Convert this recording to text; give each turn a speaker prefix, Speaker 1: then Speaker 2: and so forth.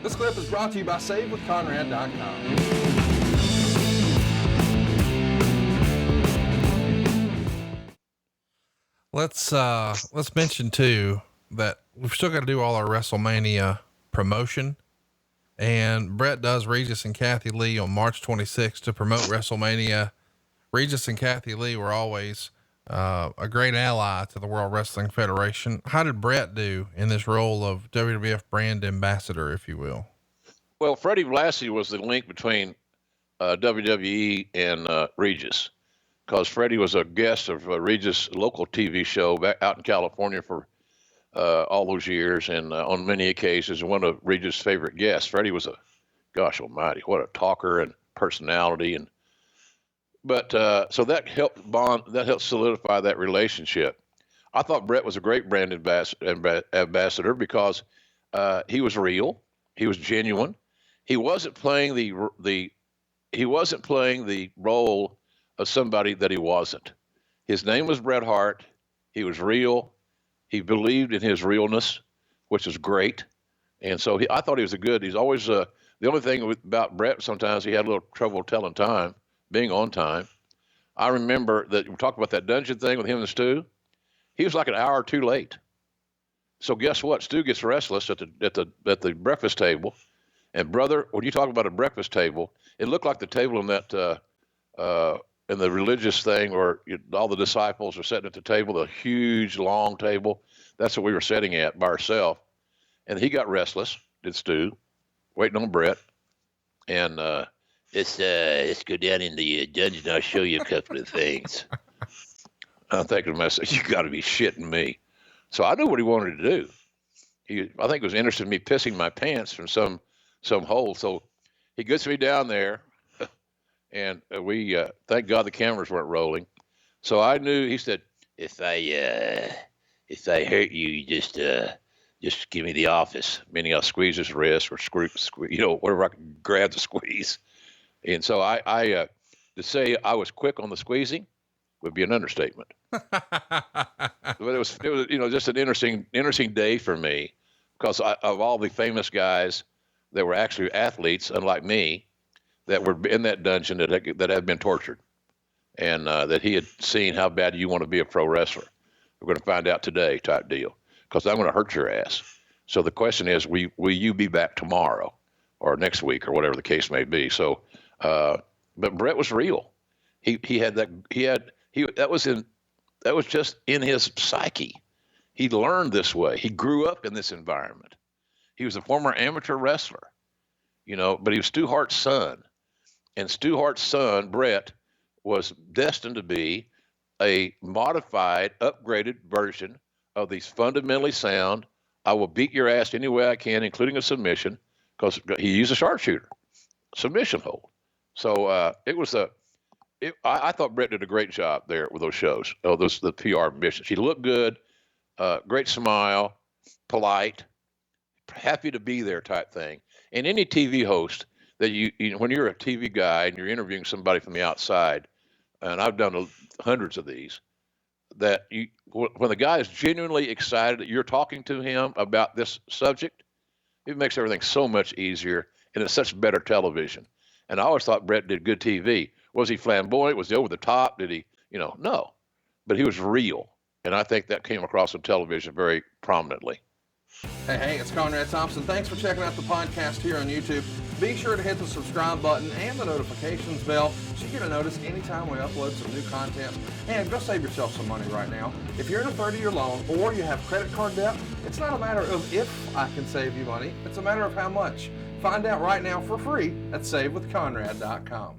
Speaker 1: This clip is brought to you by SaveWithConrad.com.
Speaker 2: Let's mention too that we've still got to do all our WrestleMania promotion, and Bret does Regis and Kathy Lee on March 26th to promote WrestleMania. Regis and Kathy Lee were always a great ally to the World Wrestling Federation. How did Bret do in this role of WWF brand ambassador, if you will?
Speaker 3: Well, Freddie Blassie was the link between WWE and Regis, because Freddie was a guest of Regis' local TV show back out in California for all those years, and on many occasions, one of Regis' favorite guests. Freddie was gosh almighty, what a talker and personality, but so that helped solidify that relationship. I thought Bret was a great brand ambassador because he was real, he was genuine, he wasn't playing the role of somebody that he wasn't. His name was Bret Hart. He was real. He believed in his realness, which is great. And so I thought he was he's always, the only thing about Bret, sometimes he had a little trouble telling time, being on time. I remember that we talked about that dungeon thing with him and Stu. He was like an hour or two late. So guess what? Stu gets restless at the breakfast table. And brother, when you talk about a breakfast table, it looked like the table in that, in the religious thing where all the disciples are sitting at the table, the huge long table. That's what we were sitting at by ourselves. And he got restless, did Stu, waiting on Bret. And let's go down in the dungeon. I'll show you a couple of things. I'm thinking to myself, you got to be shitting me. So I knew what he wanted to do. I think he was interested in me pissing my pants from some hole. So he gets me down there. And we thank God the cameras weren't rolling. So I knew. He said, "If I hurt you, just give me the office." Meaning I'll squeeze his wrist or squeeze, whatever I can grab to squeeze. And so I to say I was quick on the squeezing would be an understatement. But it was just an interesting day for me, because of all the famous guys that were actually athletes, unlike me, that were in that dungeon that had been tortured, and that he had seen how bad you want to be a pro wrestler. We're going to find out today, type deal, because I'm going to hurt your ass. So the question is, will you be back tomorrow or next week or whatever the case may be? So, but Bret was real. That was just in his psyche. He learned this way. He grew up in this environment. He was a former amateur wrestler, but he was Stu Hart's son. And Stu Hart's son, Bret, was destined to be a modified, upgraded version of these fundamentally sound, I will beat your ass any way I can, including a submission, because he used a sharpshooter, submission hold. So I thought Bret did a great job there with those shows, the PR missions. He looked good, great smile, polite, happy to be there type thing. And any TV host that when you're a TV guy and you're interviewing somebody from the outside, and I've done hundreds of these, that when the guy is genuinely excited that you're talking to him about this subject, it makes everything so much easier, and it's such better television. And I always thought Bret did good TV. Was he flamboyant? Was he over the top? Did he, no, but he was real. And I think that came across on television very prominently.
Speaker 1: Hey, it's Conrad Thompson. Thanks for checking out the podcast here on YouTube. Be sure to hit the subscribe button and the notifications bell so you get a notice anytime we upload some new content. And go save yourself some money right now. If you're in a 30-year loan or you have credit card debt, it's not a matter of if I can save you money. It's a matter of how much. Find out right now for free at SaveWithConrad.com.